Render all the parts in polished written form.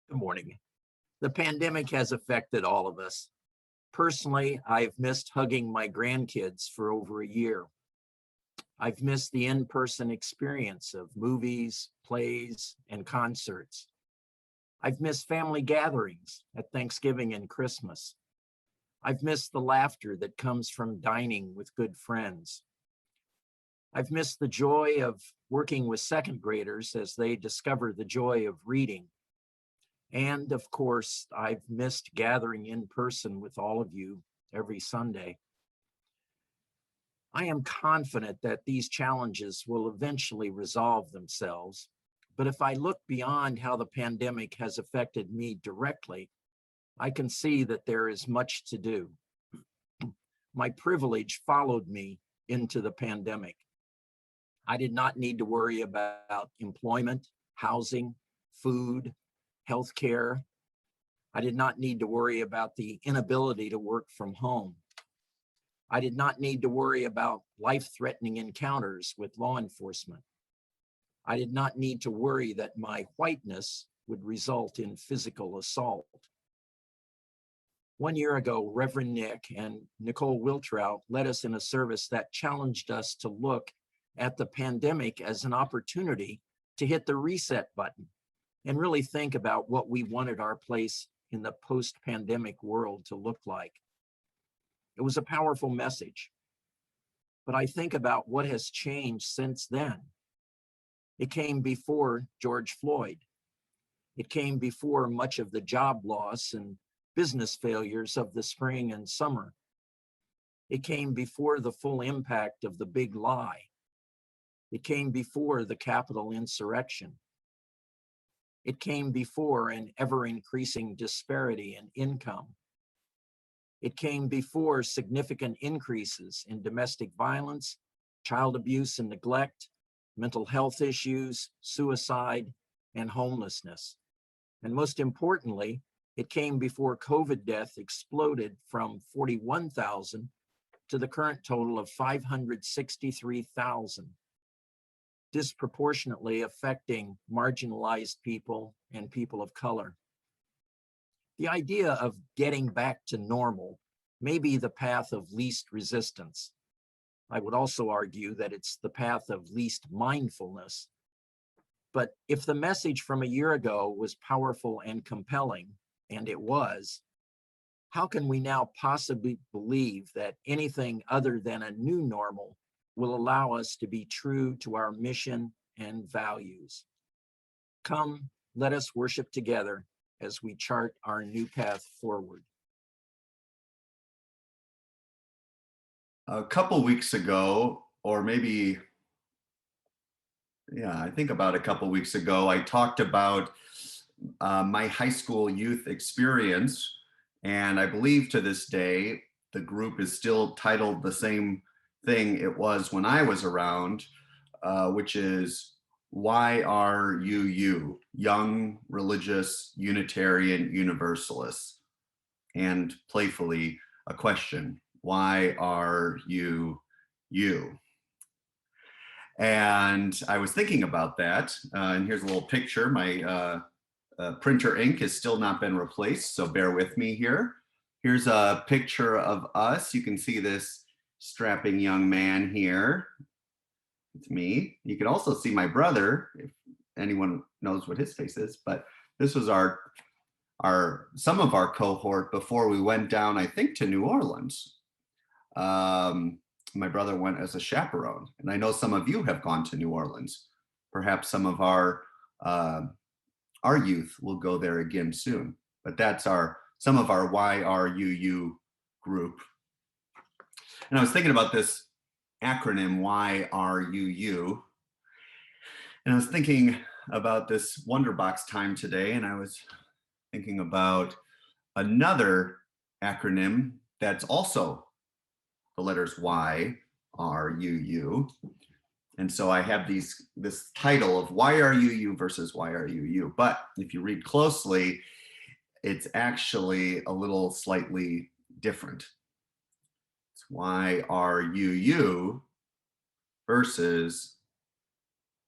Good morning. The pandemic has affected all of us. Personally, I've missed hugging my grandkids for over a year. I've missed the in-person experience of movies, plays, and concerts. I've missed family gatherings at Thanksgiving and Christmas. I've missed the laughter that comes from dining with good friends. I've missed the joy of working with second graders as they discover the joy of reading. And of course, I've missed gathering in person with all of you every Sunday. I am confident that these challenges will eventually resolve themselves. But if I look beyond how the pandemic has affected me directly, I can see that there is much to do. My privilege followed me into the pandemic. I did not need to worry about employment, housing, food, healthcare. I did not need to worry about the inability to work from home. I did not need to worry about life-threatening encounters with law enforcement. I did not need to worry that my whiteness would result in physical assault. 1 year ago, Reverend Nick and Nicole Wiltrout led us in a service that challenged us to look at the pandemic as an opportunity to hit the reset button and really think about what we wanted our place in the post-pandemic world to look like. It was a powerful message, but I think about what has changed since then. It came before George Floyd. It came before much of the job loss and business failures of the spring and summer. It came before the full impact of the big lie. It came before the Capitol insurrection. It came before an ever-increasing disparity in income. It came before significant increases in domestic violence, child abuse and neglect, mental health issues, suicide, and homelessness. And most importantly, it came before COVID death exploded from 41,000 to the current total of 563,000. Disproportionately affecting marginalized people and people of color. The idea of getting back to normal may be the path of least resistance. I would also argue that it's the path of least mindfulness. But if the message from a year ago was powerful and compelling, and it was, how can we now possibly believe that anything other than a new normal will allow us to be true to our mission and values? Come, let us worship together as we chart our new path forward. A couple weeks ago, or maybe, I think about a couple weeks ago, I talked about my high school youth experience. And I believe to this day, the group is still titled the same thing it was when I was around, which is YRUU, Young Religious Unitarian Universalists, and playfully a question, why are you you? And I was thinking about that, and here's a little picture. My printer ink has still not been replaced, so bear with me here. Here's a picture of us. You can see this strapping young man here. It's me. You can also see my brother, if anyone knows what his face is, but this was some of our cohort before we went down, I think, to New Orleans. My brother went as a chaperone, and I know some of you have gone to New Orleans. Perhaps some of our youth will go there again soon, but that's some of our YRUU group. And I was thinking about this acronym YRUU, and I was thinking about this Wonderbox time today, and I was thinking about another acronym that's also the letters YRUU. And so I have this title of YRUU versus YRUU, but if you read closely, it's actually a little slightly different. It's YRUU versus,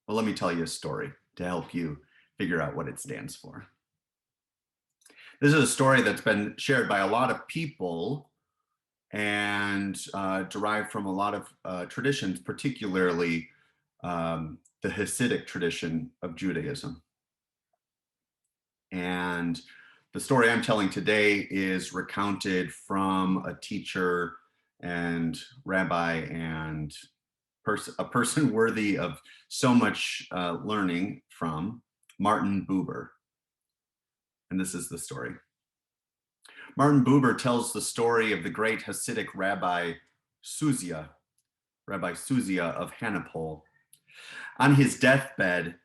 well, let me tell you a story to help you figure out what it stands for. This is a story that's been shared by a lot of people and derived from a lot of traditions, particularly the Hasidic tradition of Judaism. And the story I'm telling today is recounted from a teacher and rabbi and a person worthy of so much learning from, Martin Buber. And this is the story. Martin Buber tells the story of the great Hasidic Rabbi Suzia of Hanipol. On his deathbed,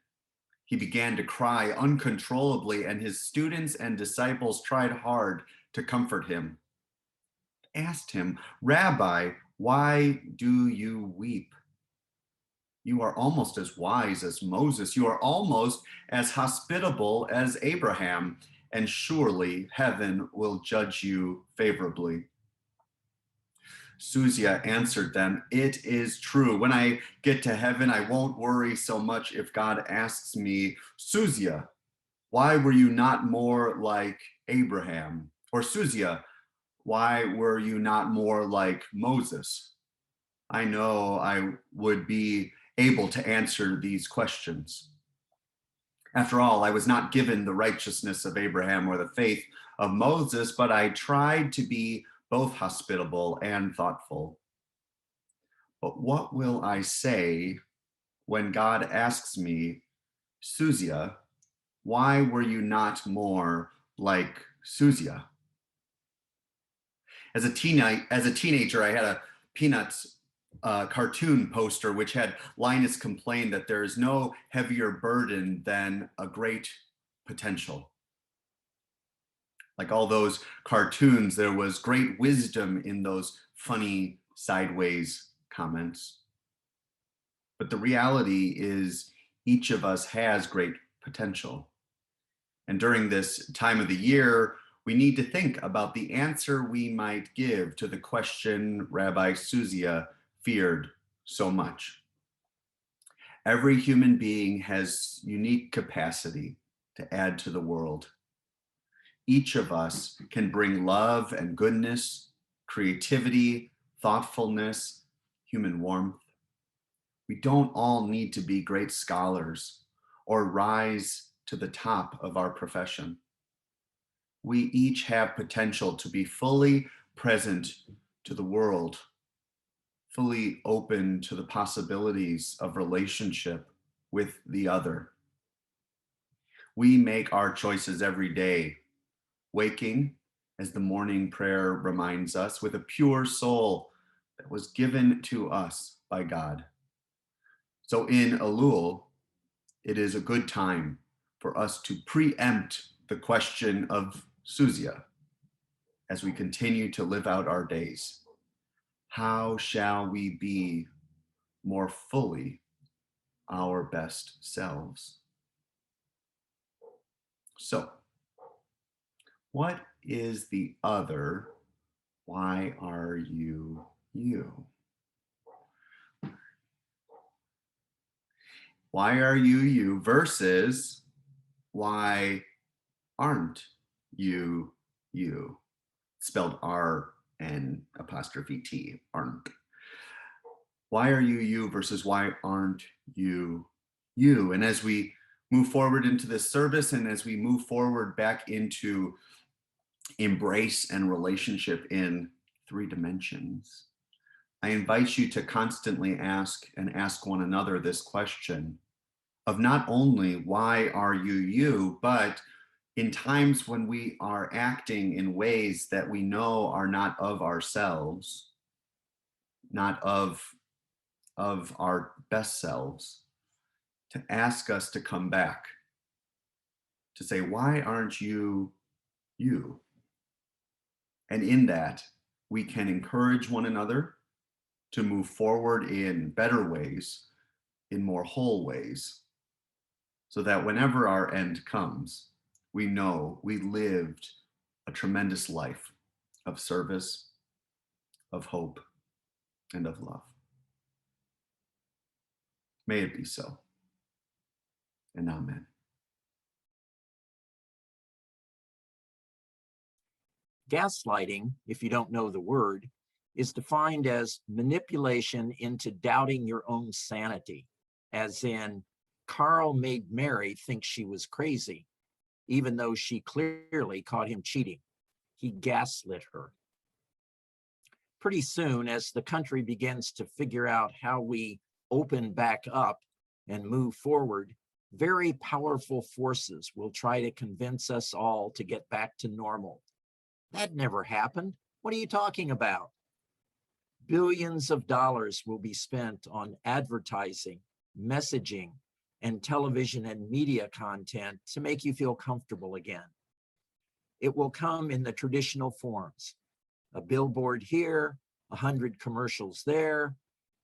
he began to cry uncontrollably, and his students and disciples tried hard to comfort him. Asked him, "Rabbi, why do you weep? You are almost as wise as Moses. You are almost as hospitable as Abraham, and surely heaven will judge you favorably." Suzia answered them, "It is true. When I get to heaven, I won't worry so much if God asks me, 'Suzia, why were you not more like Abraham?' Or 'Suzia, why were you not more like Moses?' I know I would be able to answer these questions. After all, I was not given the righteousness of Abraham or the faith of Moses, but I tried to be both hospitable and thoughtful. But what will I say when God asks me, 'Suzia, why were you not more like Suzia?'" As a teenager, I had a Peanuts cartoon poster which had Linus complain that there is no heavier burden than a great potential. Like all those cartoons, there was great wisdom in those funny sideways comments. But the reality is each of us has great potential. And during this time of the year, we need to think about the answer we might give to the question Rabbi Suzia feared so much. Every human being has unique capacity to add to the world. Each of us can bring love and goodness, creativity, thoughtfulness, human warmth. We don't all need to be great scholars or rise to the top of our profession. We each have potential to be fully present to the world, fully open to the possibilities of relationship with the other. We make our choices every day, waking, as the morning prayer reminds us, with a pure soul that was given to us by God. So in Elul, it is a good time for us to preempt the question of Suzia as we continue to live out our days. How shall we be more fully our best selves? So, what is the other "why are you you"? Why are you you versus why aren't you you? Spelled RN''T, aren't. Why are you you versus why aren't you you? And as we move forward into this service and as we move forward back into embrace and relationship in 3 dimensions, I invite you to constantly ask one another this question of not only why are you you, but in times when we are acting in ways that we know are not of ourselves, not of our best selves, to ask us to come back, to say, why aren't you you? And in that, we can encourage one another to move forward in better ways, in more whole ways, so that whenever our end comes, we know we lived a tremendous life of service, of hope, and of love. May it be so, and amen. Gaslighting, if you don't know the word, is defined as manipulation into doubting your own sanity, as in, Carl made Mary think she was crazy, even though she clearly caught him cheating. He gaslit her. Pretty soon, as the country begins to figure out how we open back up and move forward, very powerful forces will try to convince us all to get back to normal. That never happened. What are you talking about? Billions of dollars will be spent on advertising, messaging, and television and media content to make you feel comfortable again. It will come in the traditional forms: a billboard here, 100 commercials there,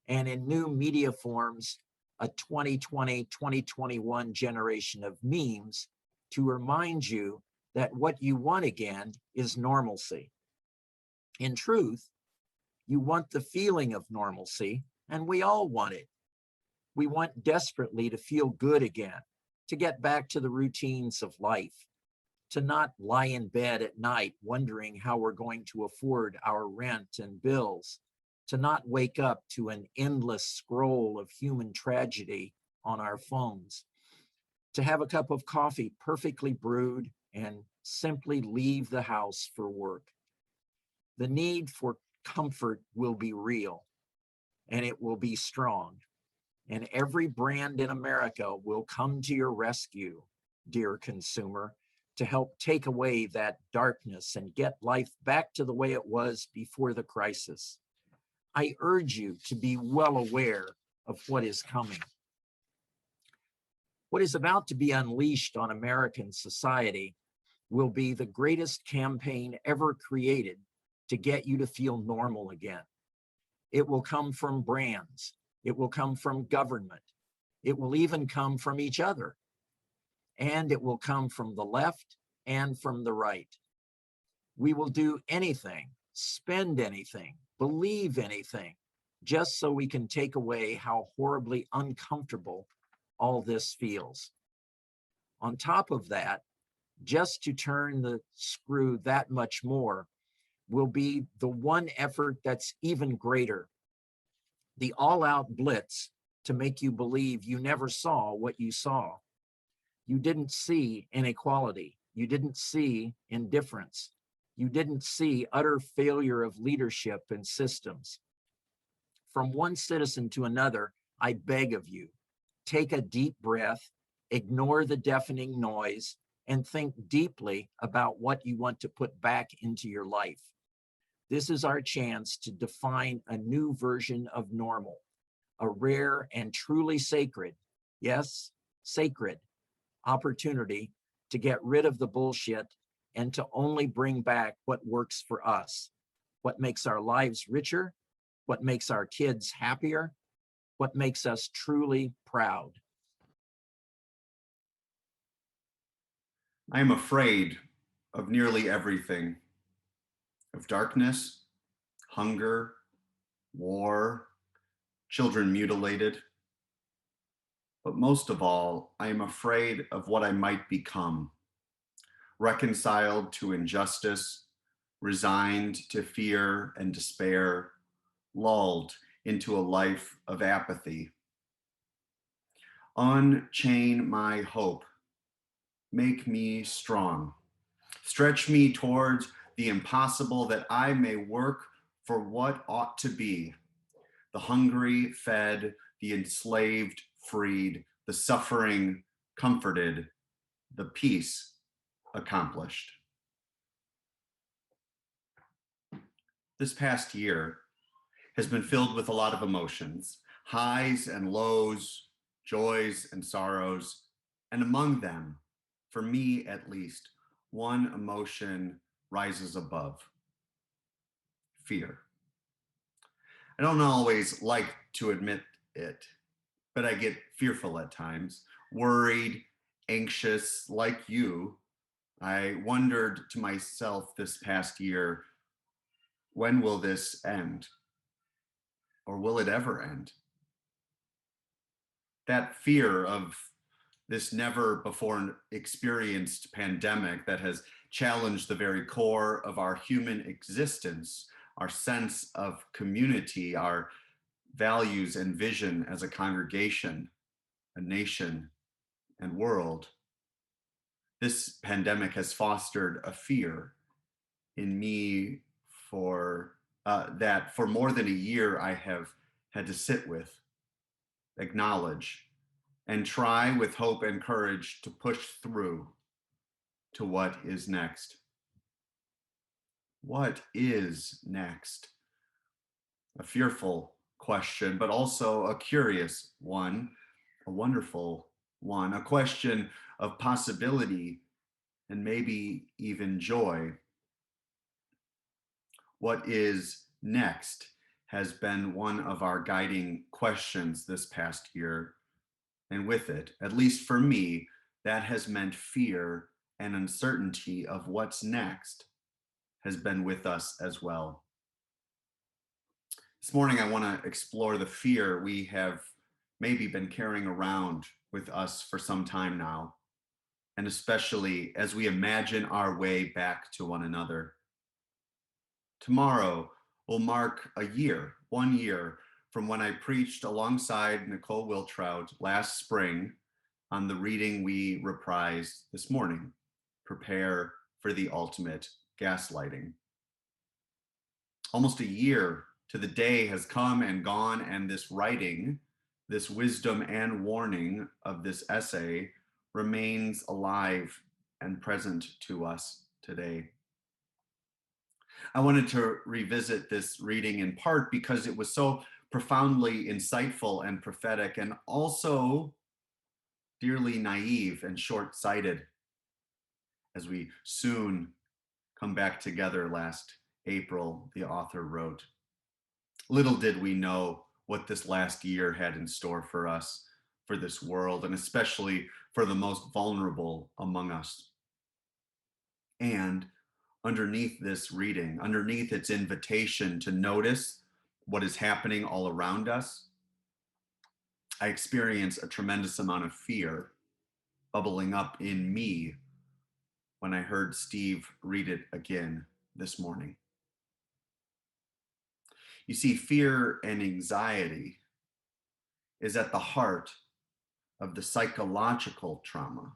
and in new media forms, a 2020, 2021 generation of memes to remind you that what you want again is normalcy. In truth, you want the feeling of normalcy, and we all want it. We want desperately to feel good again, to get back to the routines of life, to not lie in bed at night wondering how we're going to afford our rent and bills, to not wake up to an endless scroll of human tragedy on our phones, to have a cup of coffee perfectly brewed and simply leave the house for work. The need for comfort will be real, and it will be strong. And every brand in America will come to your rescue, dear consumer, to help take away that darkness and get life back to the way it was before the crisis. I urge you to be well aware of what is coming. What is about to be unleashed on American society will be the greatest campaign ever created to get you to feel normal again. It will come from brands. It will come from government. It will even come from each other. And it will come from the left and from the right. We will do anything, spend anything, believe anything, just so we can take away how horribly uncomfortable all this feels. On top of that, just to turn the screw that much more, will be the one effort that's even greater: the all-out blitz to make you believe you never saw what you saw. You didn't see inequality. You didn't see indifference. You didn't see utter failure of leadership and systems. From one citizen to another, I beg of you, take a deep breath, ignore the deafening noise, and think deeply about what you want to put back into your life. This is our chance to define a new version of normal, a rare and truly sacred, yes, sacred, opportunity to get rid of the bullshit and to only bring back what works for us, what makes our lives richer, what makes our kids happier, what makes us truly proud. I am afraid of nearly everything: of darkness, hunger, war, children mutilated. But most of all, I am afraid of what I might become: reconciled to injustice, resigned to fear and despair, lulled into a life of apathy. Unchain my hope. Make me strong. Stretch me towards the impossible, that I may work for what ought to be: the hungry fed, the enslaved freed, the suffering comforted, the peace accomplished. This past year has been filled with a lot of emotions, highs and lows, joys and sorrows, and among them, for me at least, one emotion rises above: fear. I don't always like to admit it, but I get fearful at times, worried, anxious, like you. I wondered to myself this past year, when will this end? Or will it ever end? That fear of this never before experienced pandemic that has challenge the very core of our human existence, our sense of community, our values and vision as a congregation, a nation, and world. This pandemic has fostered a fear in me that for more than a year I have had to sit with, acknowledge, and try with hope and courage to push through to what is next. What is next? A fearful question, but also a curious one, a wonderful one, a question of possibility and maybe even joy. What is next has been one of our guiding questions this past year. And with it, at least for me, that has meant fear and uncertainty of what's next has been with us as well. This morning, I want to explore the fear we have maybe been carrying around with us for some time now, and especially as we imagine our way back to one another. Tomorrow will mark a year, 1 year, from when I preached alongside Nicole Wiltrout last spring on the reading we reprised this morning, Prepare for the Ultimate Gaslighting. Almost a year to the day has come and gone, and this writing, this wisdom and warning of this essay remains alive and present to us today. I wanted to revisit this reading in part because it was so profoundly insightful and prophetic, and also dearly naive and short-sighted as we soon come back together last April, the author wrote. Little did we know what this last year had in store for us, for this world, and especially for the most vulnerable among us. And underneath this reading, underneath its invitation to notice what is happening all around us, I experience a tremendous amount of fear bubbling up in me when I heard Steve read it again this morning. You see, fear and anxiety is at the heart of the psychological trauma,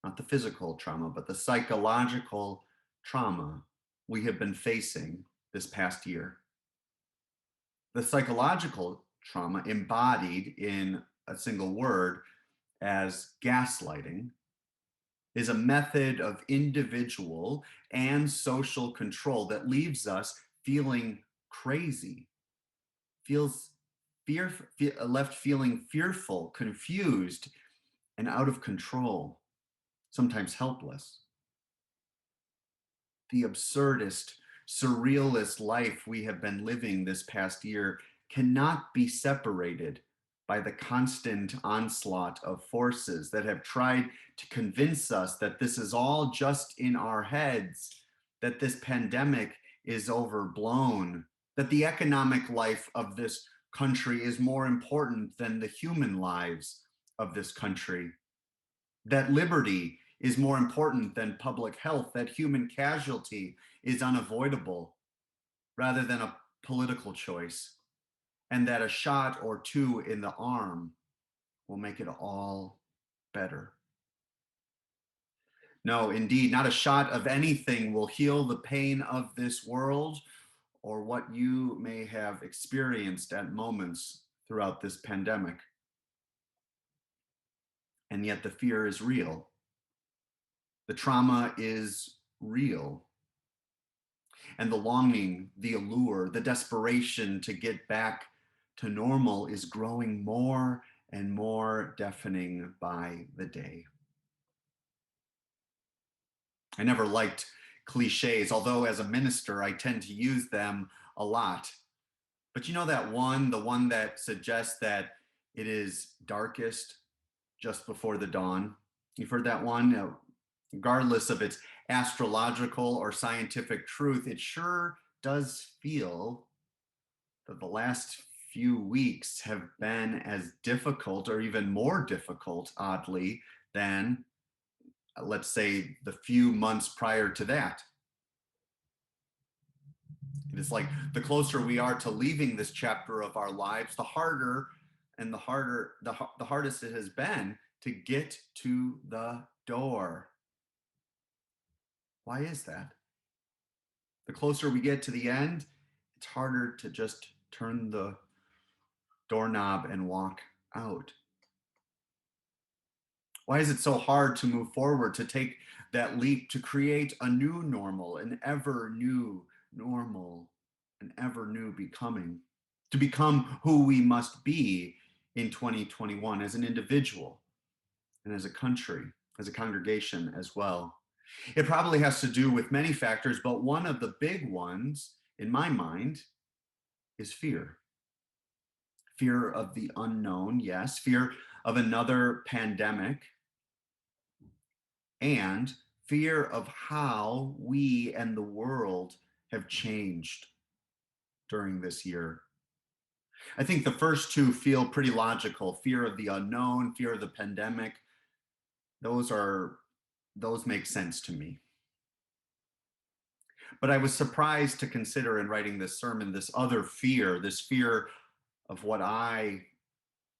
not the physical trauma, but the psychological trauma we have been facing this past year. The psychological trauma embodied in a single word as gaslighting is a method of individual and social control that leaves us feeling crazy, left feeling fearful, confused, and out of control, sometimes helpless. The absurdist, surrealist life we have been living this past year cannot be separated by the constant onslaught of forces that have tried to convince us that this is all just in our heads, that this pandemic is overblown, that the economic life of this country is more important than the human lives of this country, that liberty is more important than public health, that human casualty is unavoidable rather than a political choice, and that a shot or two in the arm will make it all better. No, indeed, not a shot of anything will heal the pain of this world or what you may have experienced at moments throughout this pandemic. And yet the fear is real. The trauma is real. And the longing, the allure, the desperation to get back to normal is growing more and more deafening by the day. I never liked cliches, although as a minister, I tend to use them a lot. But you know that one, the one that suggests that it is darkest just before the dawn? You've heard that one? Regardless of its astrological or scientific truth, it sure does feel that the last few weeks have been as difficult or even more difficult, oddly, than let's say, the few months prior to that. It is like the closer we are to leaving this chapter of our lives, the harder and the hardest it has been to get to the door. Why is that? The closer we get to the end, it's harder to just turn the doorknob and walk out. Why is it so hard to move forward, to take that leap, to create a new normal, an ever new normal, an ever new becoming, to become who we must be in 2021 as an individual and as a country, as a congregation as well? It probably has to do with many factors, but one of the big ones in my mind is fear. Fear of the unknown, yes, fear of another pandemic, and fear of how we and the world have changed during this year. I think the first two feel pretty logical. Fear of the unknown, fear of the pandemic. Those make sense to me. But I was surprised to consider in writing this sermon this other fear, this fear of what I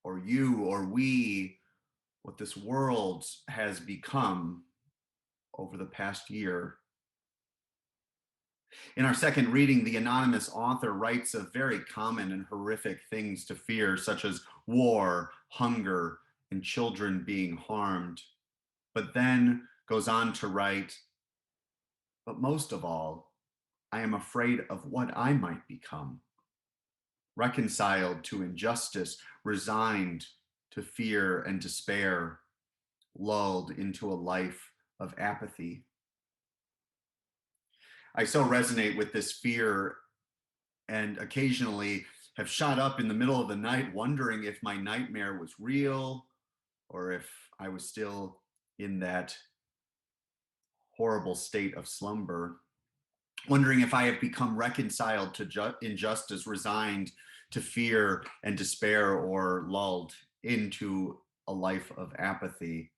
or you or we, what this world has become over the past year. In our second reading, the anonymous author writes of very common and horrific things to fear, such as war, hunger, and children being harmed, but then goes on to write, but most of all, I am afraid of what I might become, reconciled to injustice, resigned to fear and despair, lulled into a life of apathy. I so resonate with this fear and occasionally have shot up in the middle of the night wondering if my nightmare was real or if I was still in that horrible state of slumber, wondering if I have become reconciled to injustice, resigned to fear and despair, or lulled into a life of apathy.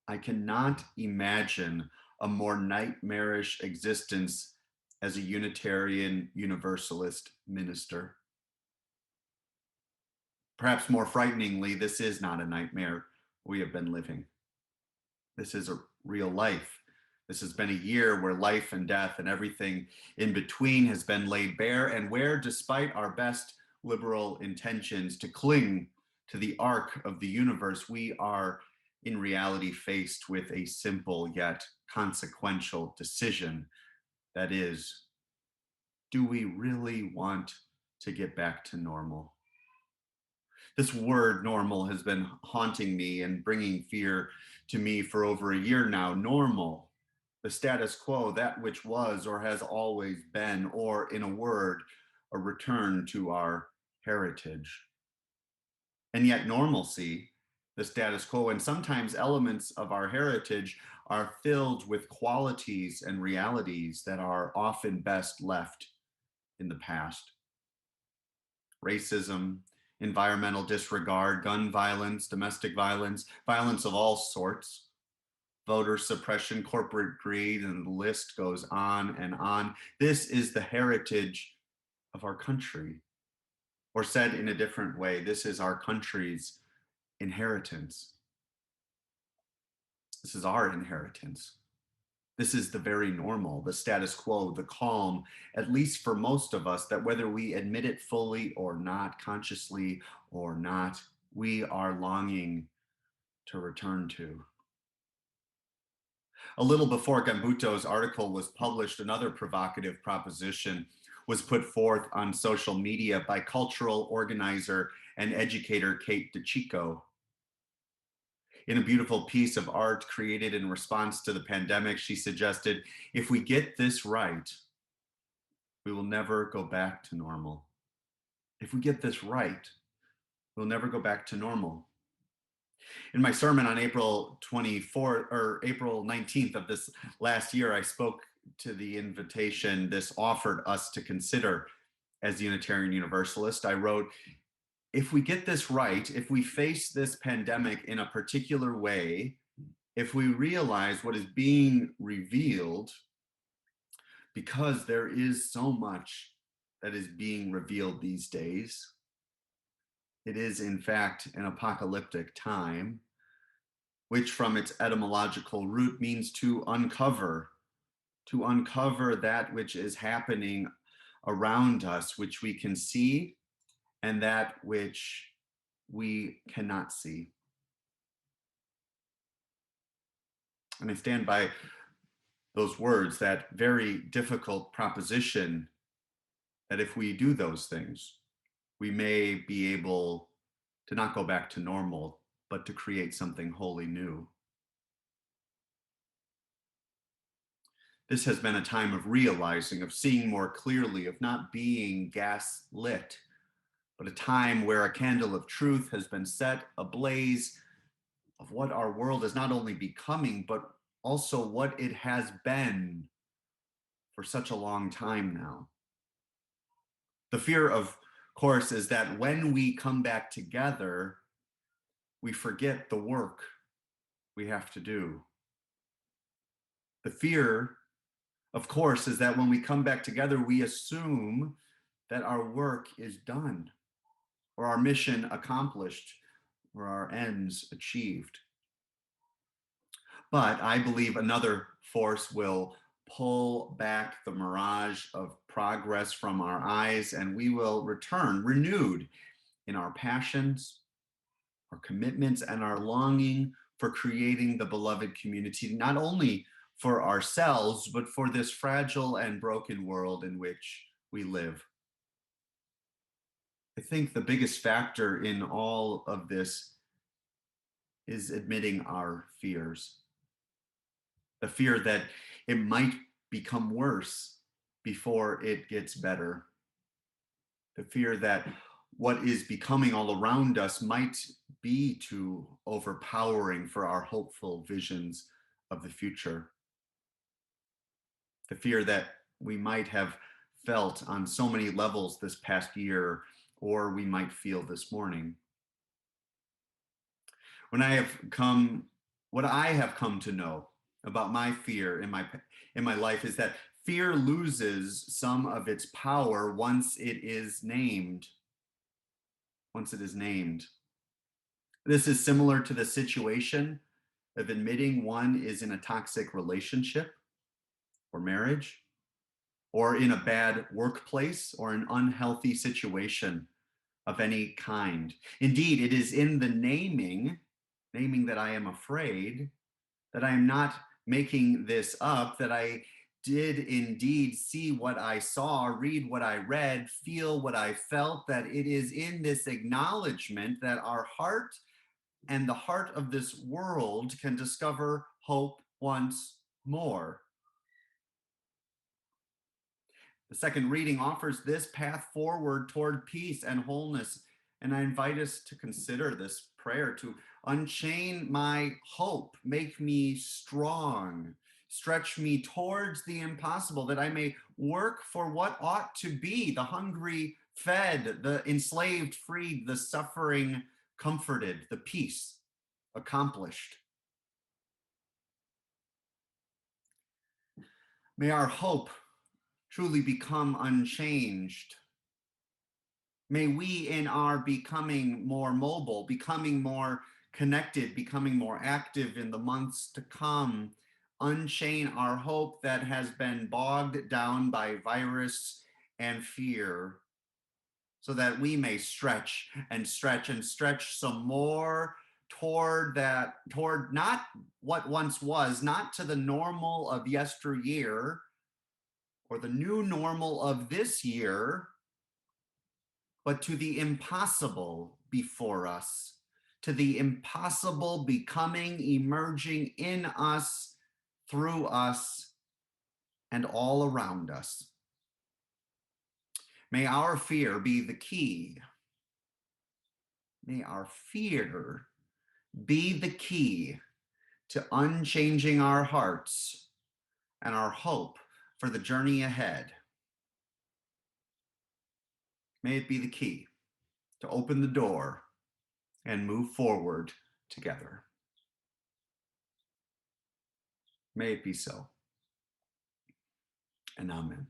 I cannot imagine a more nightmarish existence as a Unitarian Universalist minister. Perhaps more frighteningly, this is not a nightmare we have been living. This is a real life. This has been a year where life and death and everything in between has been laid bare, and where, despite our best liberal intentions to cling to the arc of the universe, we are in reality faced with a simple yet consequential decision. That is, do we really want to get back to normal? This word normal has been haunting me and bringing fear to me for over a year now. Normal, the status quo, that which was or has always been, or in a word, a return to our heritage. And yet normalcy, the status quo, and sometimes elements of our heritage are filled with qualities and realities that are often best left in the past. Racism, environmental disregard, gun violence, domestic violence, violence of all sorts, voter suppression, corporate greed, and the list goes on and on. This is the heritage of our country. Or said in a different way, this is our country's inheritance. This is our inheritance. This is the very normal, the status quo, the calm, at least for most of us, that whether we admit it fully or not, consciously or not, we are longing to return to. A little before Gambuto's article was published, another provocative proposition was put forth on social media by cultural organizer and educator Kate Deciccio. In a beautiful piece of art created in response to the pandemic, she suggested, if we get this right, we will never go back to normal. If we get this right, we'll never go back to normal. In my sermon on April 24th or April 19th of this last year, I spoke to the invitation this offered us to consider as Unitarian Universalist. I wrote, if we get this right, if we face this pandemic in a particular way, if we realize what is being revealed, because there is so much that is being revealed these days, it is in fact an apocalyptic time, which from its etymological root means to uncover that which is happening around us, which we can see, and that which we cannot see. And I stand by those words, that very difficult proposition that if we do those things, we may be able to not go back to normal, but to create something wholly new. This has been a time of realizing, of seeing more clearly, of not being gaslit, but a time where a candle of truth has been set ablaze of what our world is not only becoming, but also what it has been for such a long time now. The fear, of course, is that when we come back together, we forget the work we have to do. The fear, of course, is that when we come back together, we assume that our work is done, or our mission accomplished, or our ends achieved. But I believe another force will pull back the mirage of progress from our eyes, and we will return renewed in our passions, our commitments, and our longing for creating the beloved community, not only for ourselves, but for this fragile and broken world in which we live. I think the biggest factor in all of this is admitting our fears. The fear that it might become worse before it gets better. The fear that what is becoming all around us might be too overpowering for our hopeful visions of the future. The fear that we might have felt on so many levels this past year, or we might feel this morning. When I have come, what I have come to know about my fear in my life is that fear loses some of its power once it is named. Once it is named. This is similar to the situation of admitting one is in a toxic relationship or marriage, or in a bad workplace, or an unhealthy situation of any kind. Indeed, it is in the naming that I am afraid, that I am not making this up, that I did indeed see what I saw, read what I read, feel what I felt, that it is in this acknowledgement that our heart and the heart of this world can discover hope once more. The second reading offers this path forward toward peace and wholeness. And I invite us to consider this prayer to unchain my hope, make me strong, stretch me towards the impossible, that I may work for what ought to be, the hungry fed, the enslaved freed, the suffering comforted, the peace accomplished. May our hope truly become unchanged. May we, in our becoming more mobile, becoming more connected, becoming more active in the months to come, unchain our hope that has been bogged down by virus and fear, so that we may stretch and stretch and stretch some more toward not what once was, not to the normal of yesteryear or the new normal of this year, but to the impossible before us, to the impossible becoming, emerging in us, through us, and all around us. May our fear be the key. May our fear be the key to unchanging our hearts and our hope for the journey ahead. May it be the key to open the door and move forward together. May it be so. And amen.